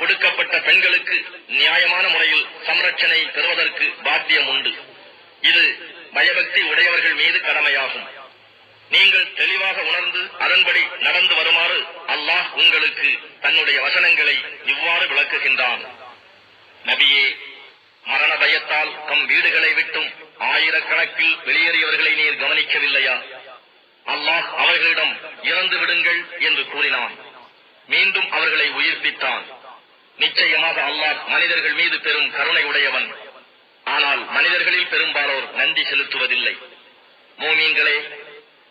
கொடுக்கப்பட்ட பெண்களுக்கு நியாயமான முறையில் சம்ரட்சணை பெறுவதற்கு பாக்கியம் உண்டு. இது பயபக்தி உடையவர்கள் மீது கடமையாகும். நீங்கள் தெளிவாக உணர்ந்து அதன்படி நடந்து வருமாறு அல்லாஹ் உங்களுக்கு தன்னுடைய வசனங்களை இவ்வாறு விளக்குகின்றான். நபியே, மரண பயத்தால் தம் வீடுகளை விட்டும் ஆயிரக்கணக்கில் வெளியேறியவர்களை நீர் கவனிக்கவில்லையா? அல்லாஹ் அவர்களிடம் இறந்து விடுங்கள் என்று கூறினான். மீண்டும் அவர்களை உயிர்ப்பித்தான். நிச்சயமாக அல்லாஹ் மனிதர்கள் மீது பெரும் கருணை உடையவன். ஆனால் மனிதர்களில் பெரும்பாலோர் நன்றி செலுத்துவதில்லை. மூமீன்களே,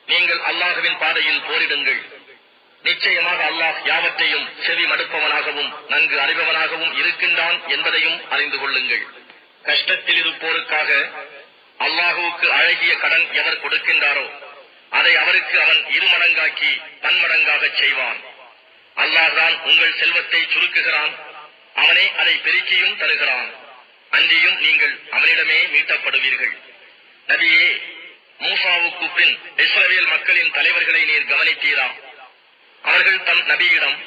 நீங்கள் அல்லாஹ்வின் பாதையில் போரிடுங்கள். நிச்சயமாக அல்லாஹ் யாவற்றையும் செவி மடுப்பவனாகவும் நன்கு அறிபவனாகவும் இருக்கின்றான் என்பதையும் அறிந்து கொள்ளுங்கள். கஷ்டத்தில் இருப்போருக்காக அல்லாஹுவுக்கு அழகிய கடன் எவர் கொடுக்கின்றாரோ அதை அவருக்கு அவன் இருமடங்காக்கி பன்மடங்காகச் செய்வான். அல்லாஹ்தான் உங்கள் செல்வத்தை சுருக்குகிறான். அவனே அதை பெருக்கியும் தருகிறான். அன்றியும் நீங்கள் அவனிடமே மீட்டப்படுவீர்கள். நபியே, மூசாவுக்கு பின் இஸ்ரவேல் மக்களின் தலைவர்களை நீர் கவனித்தீரா? அவர்கள் தம் நபியிடம்,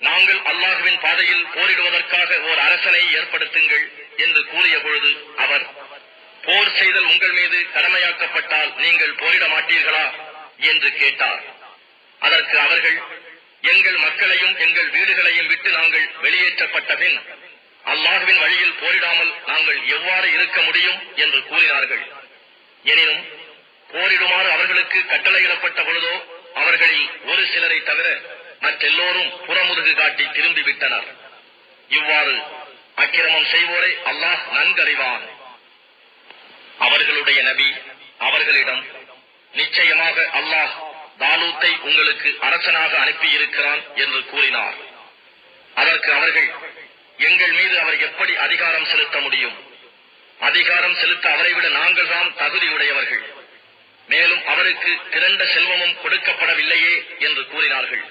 நாங்கள் அல்லாஹுவின் பாதையில் போரிடுவதற்காக ஓர் அரசனை ஏற்படுத்துங்கள் என்று கூறிய பொழுது அவர், போர் செய்தல் உங்கள் மீது கடமையாக்கப்பட்டால் நீங்கள் போரிட மாட்டீர்களா என்று கேட்டார். அதற்கு அவர்கள், எங்கள் மக்களையும் எங்கள் வீடுகளையும் விட்டு நாங்கள் வெளியேற்றப்பட்ட பின் அல்லாஹுவின் வழியில் போரிடாமல் நாங்கள் எவ்வாறு இருக்க முடியும் என்று கூறினார்கள். எனினும் போரிடுமாறு அவர்களுக்கு கட்டளையிடப்பட்ட பொழுதோ அவர்களில் ஒரு சிலரை தவிர மற்றெல்லோரும் புறமுதுகு காட்டி திரும்பிவிட்டனர். இவ்வாறு அக்கிரமம் செய்வோரை அல்லாஹ் நன்கறிவான். அவர்களுடைய நபி அவர்களிடம், நிச்சயமாக அல்லாஹ் தாலூத்தை உங்களுக்கு அரசனாக அனுப்பியிருக்கிறான் என்று கூறினார். அதற்கு அவர்கள், எங்கள் மீது அவர் எப்படி அதிகாரம் செலுத்த முடியும்? அதிகாரம் செலுத்த அவரை விட நாங்கள் தான் தகுதியுடையவர்கள். மேலும் அவருக்கு திரண்ட செல்வமும் கொடுக்கப்படவில்லையே என்று கூறினார்கள்.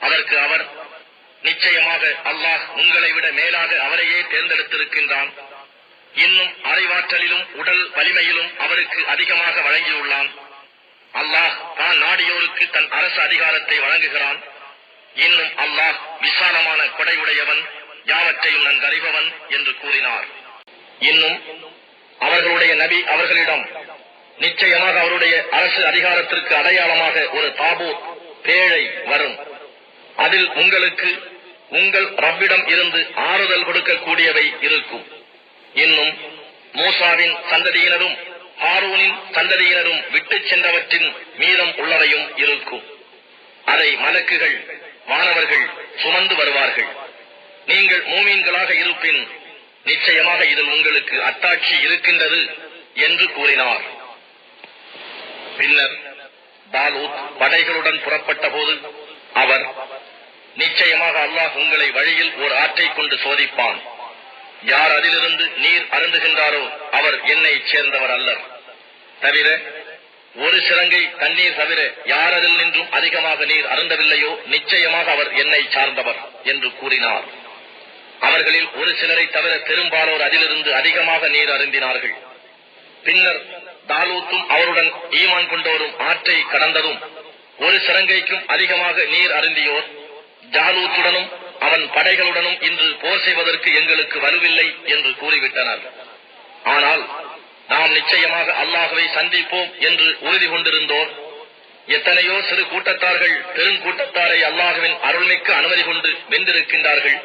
அதற்கு அவர், நிச்சயமாக அல்லாஹ் உங்களை விட மேலாக அவரையே தேர்ந்தெடுத்திருக்கின்றான். இன்னும் அறிவாற்றலிலும் உடல் வலிமையிலும் அவருக்கு அதிகமாக வழங்கியுள்ளான். அல்லாஹ் தான் நாடியோருக்கு தன் அரசு அதிகாரத்தை வழங்குகிறான். இன்னும் அல்லாஹ் விசாலமான கொடையுடையவன், யாவற்றையும் நன்கறிபவன் என்று கூறினார். இன்னும் அவர்களுடைய நபி அவர்களிடம், நிச்சயமாக அவருடைய அரசு அதிகாரத்திற்கு அடையாளமாக ஒரு தாபூத் பேழை வரும். அதில் உங்களுக்கு உங்கள் ரப்பிடம் இருந்து ஆறுதல் கொடுக்கக்கூடியவை இருக்கும். இன்னும் மூசாவின் சந்ததியினரும் ஹாரூனின் சந்ததியினரும் விட்டுச் சென்றவற்றின் மீதம் உள்ளவையும் இருக்கும். அதை மலக்குகள் வானவர்கள் சுமந்து வருவார்கள். நீங்கள் மூமீன்களாக இருப்பின் நிச்சயமாக இதில் உங்களுக்கு அத்தாட்சி இருக்கின்றது என்று கூறினார். பின்னர் தாலூத் படைகளுடன் புறப்பட்ட போது அவர், நிச்சயமாக அல்லாஹ் உங்களை வழியில் ஒரு ஆற்றை கொண்டு சோதிப்பான். யார் அதிலிருந்து நீர் அருந்துகின்றாரோ அவர் என்னை சேர்ந்தவர் அல்லர். தவிர ஒரு சிறங்கை தண்ணீர் தவிர யார் அதில் நின்றும் அதிகமாக நீர் அருந்தவில்லையோ நிச்சயமாக அவர் என்னை சார்ந்தவர் என்று கூறினார். அவர்களில் ஒரு சிலரை தவிர பெரும்பாலோர் அதிலிருந்து அதிகமாக நீர் அருந்தினார்கள். பின்னர் தாலூத்தும் அவருடன் ஈமான் கொண்டோரும் ஆற்றை கடந்ததும் ஒரு சிறங்கைக்கும் அதிகமாக நீர் அருந்தியோர், ஜாலூத்துடனும் அவன் படைகளுடனும் இன்று போர் செய்வதற்கு எங்களுக்கு வலுவில்லை என்று கூறிவிட்டனர். ஆனால் நாம் நிச்சயமாக அல்லாஹ்வை சந்திப்போம் என்று உறுதி கொண்டிருந்தோர் எத்தனையோ சிறு கூட்டத்தார்கள் பெருங்கூட்டத்தாரை அல்லாஹ்வின் அருள்மிக்க அனுமதி கொண்டு வென்றிருக்கின்றார்கள்.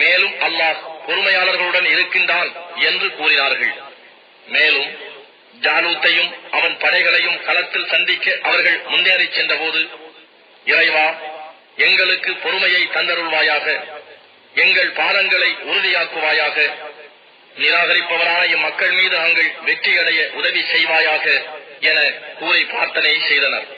மேலும் அல்லாஹ் பொறுமையாளர்களுடன் இருக்கின்றான் என்று கூறினார்கள். மேலும் ஜாலூத்தையும் அவன் படைகளையும் களத்தில் சந்திக்க அவர்கள் முன்னேறி சென்றபோது, இறைவா, எங்களுக்கு பொறுமையை தந்தருள்வாயாக, எங்கள் பாதங்களை உறுதியாக்குவாயாக, நிராகரிப்பவரான இம்மக்கள் மீது நாங்கள் வெற்றியடைய உதவி செய்வாயாக என கூறி பிரார்த்தனை செய்தனர்.